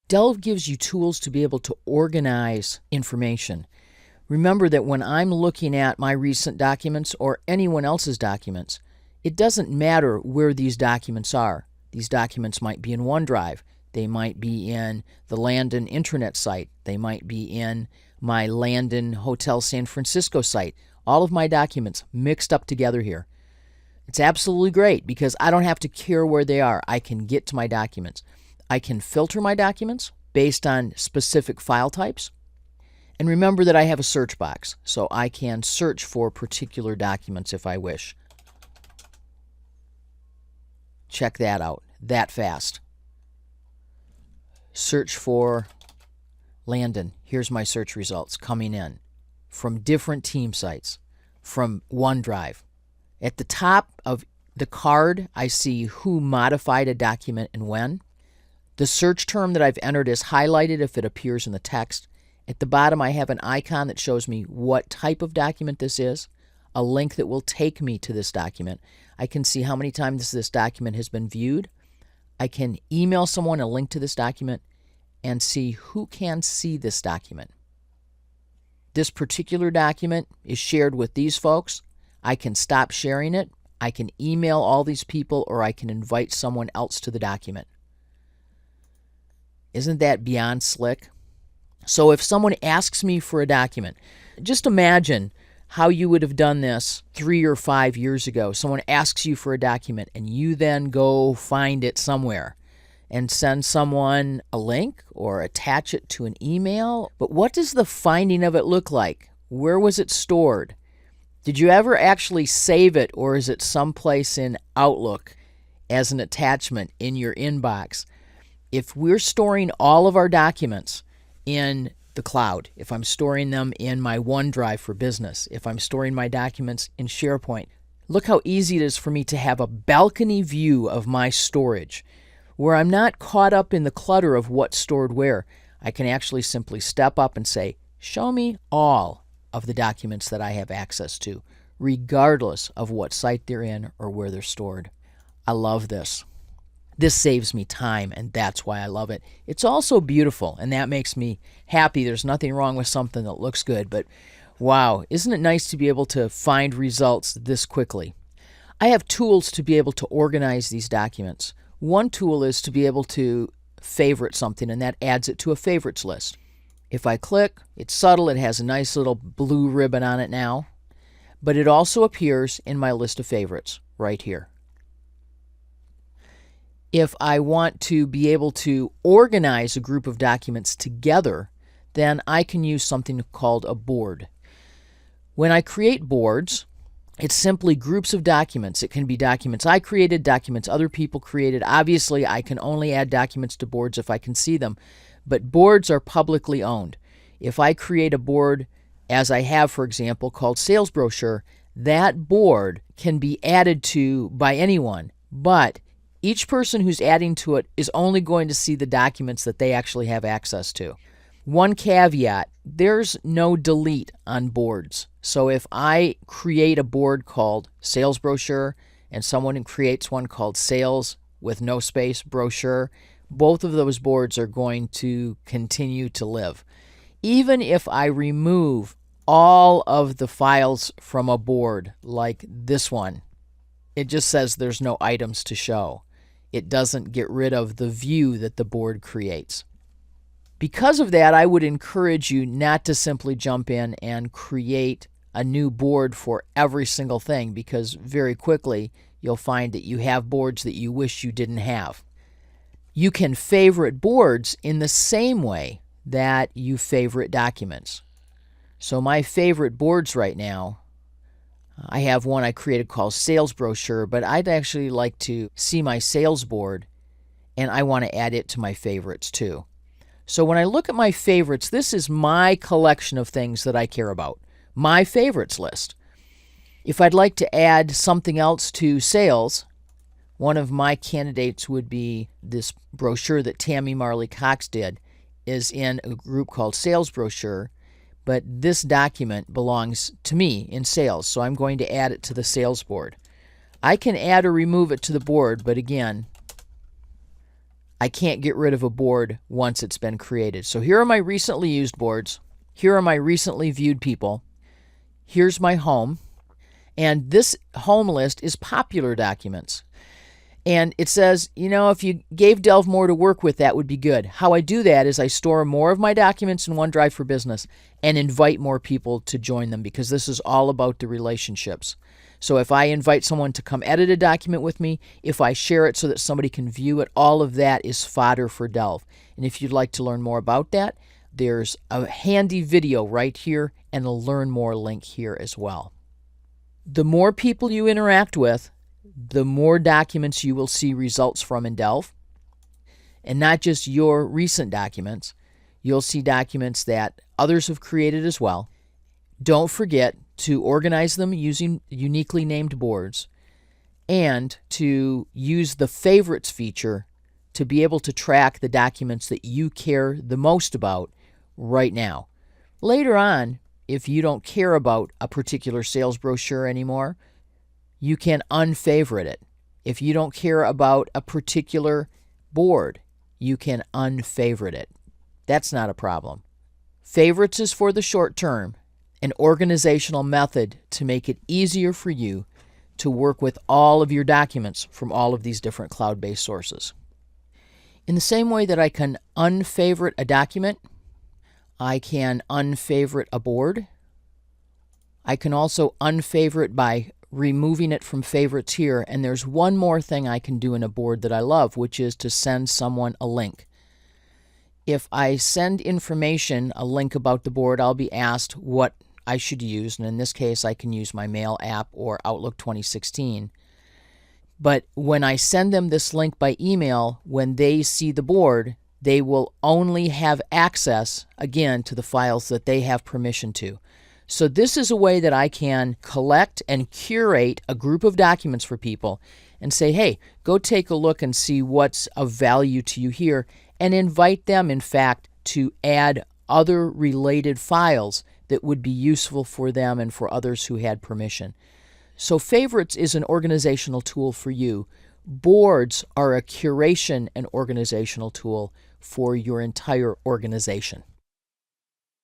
Delve gives you tools to be able to organize information. Remember that when I'm looking at my recent documents or anyone else's documents, it doesn't matter where these documents are. These documents might be in OneDrive. They might be in the Landon intranet site. They might be in my Landon Hotel San Francisco site. All of my documents mixed up together here. It's absolutely great because I don't have to care where they are. I can get to my documents. I can filter my documents based on specific file types. And remember that I have a search box, so I can search for particular documents if I wish. Check that out, that fast. Search for Landon. Here's my search results coming in from different team sites, from OneDrive. At the top of the card, I see who modified a document and when. The search term that I've entered is highlighted if it appears in the text. At the bottom, I have an icon that shows me what type of document this is, a link that will take me to this document. I can see how many times this document has been viewed. I can email someone a link to this document and see who can see this document. This particular document is shared with these folks. I can stop sharing it. I can email all these people, or I can invite someone else to the document. Isn't that beyond slick? So if someone asks me for a document, just imagine how you would have done this 3 or 5 years ago. Someone asks you for a document and you then go find it somewhere and send someone a link or attach it to an email. But what does the finding of it look like? Where was it stored? Did you ever actually save it, or is it someplace in Outlook as an attachment in your inbox? If we're storing all of our documents in the cloud, if I'm storing them in my OneDrive for business, if I'm storing my documents in SharePoint, look how easy it is for me to have a balcony view of my storage where I'm not caught up in the clutter of what's stored where. I can actually simply step up and say, show me all of the documents that I have access to, regardless of what site they're in or where they're stored. I love this. This saves me time, and that's why I love it. It's also beautiful, and that makes me happy. There's nothing wrong with something that looks good, but wow, isn't it nice to be able to find results this quickly? I have tools to be able to organize these documents. One tool is to be able to favorite something, and that adds it to a favorites list. If I click, it's subtle. It has a nice little blue ribbon on it now, but it also appears in my list of favorites right here. If I want to be able to organize a group of documents together, then I can use something called a board. When I create boards, it's simply groups of documents. It can be documents I created, documents other people created. Obviously, I can only add documents to boards if I can see them, but boards are publicly owned. If I create a board, as I have, for example, called Sales Brochure, that board can be added to by anyone, but each person who's adding to it is only going to see the documents that they actually have access to. One caveat, there's no delete on boards. So if I create a board called Sales Brochure and someone creates one called Sales with no space Brochure, both of those boards are going to continue to live. Even if I remove all of the files from a board like this one, it just says there's no items to show. It doesn't get rid of the view that the board creates. Because of that, I would encourage you not to simply jump in and create a new board for every single thing, because very quickly you'll find that you have boards that you wish you didn't have. You can favorite boards in the same way that you favorite documents. So my favorite boards right now, I have one I created called Sales Brochure, but I'd actually like to see my sales board, and I want to add it to my favorites too. So when I look at my favorites, this is my collection of things that I care about, my favorites list. If I'd like to add something else to sales, one of my candidates would be this brochure that Tammy Marley Cox did, is in a group called Sales Brochure, but this document belongs to me in sales, so I'm going to add it to the sales board. I can add or remove it to the board, but again, I can't get rid of a board once it's been created. So here are my recently used boards. Here are my recently viewed people. Here's my home. And this home list is popular documents. And it says, if you gave Delve more to work with, that would be good. How I do that is I store more of my documents in OneDrive for Business and invite more people to join them, because this is all about the relationships. So if I invite someone to come edit a document with me, if I share it so that somebody can view it, all of that is fodder for Delve. And if you'd like to learn more about that, there's a handy video right here and a Learn More link here as well. The more people you interact with, the more documents you will see results from in Delve. And not just your recent documents. You'll see documents that others have created as well. Don't forget to organize them using uniquely named boards, and to use the favorites feature to be able to track the documents that you care the most about right now. Later on, if you don't care about a particular sales brochure anymore, you can unfavorite it. If you don't care about a particular board, you can unfavorite it. That's not a problem. Favorites is for the short term, an organizational method to make it easier for you to work with all of your documents from all of these different cloud-based sources. In the same way that I can unfavorite a document, I can unfavorite a board. I can also unfavorite by removing it from favorites here. And there's one more thing I can do in a board that I love, which is to send someone a link. If I send information, a link about the board, I'll be asked what I should use. And in this case, I can use my Mail app or Outlook 2016. But when I send them this link by email, when they see the board, they will only have access, again, to the files that they have permission to. So this is a way that I can collect and curate a group of documents for people and say, hey, go take a look and see what's of value to you here, and invite them, in fact, to add other related files that would be useful for them and for others who had permission. So favorites is an organizational tool for you. Boards are a curation and organizational tool for your entire organization.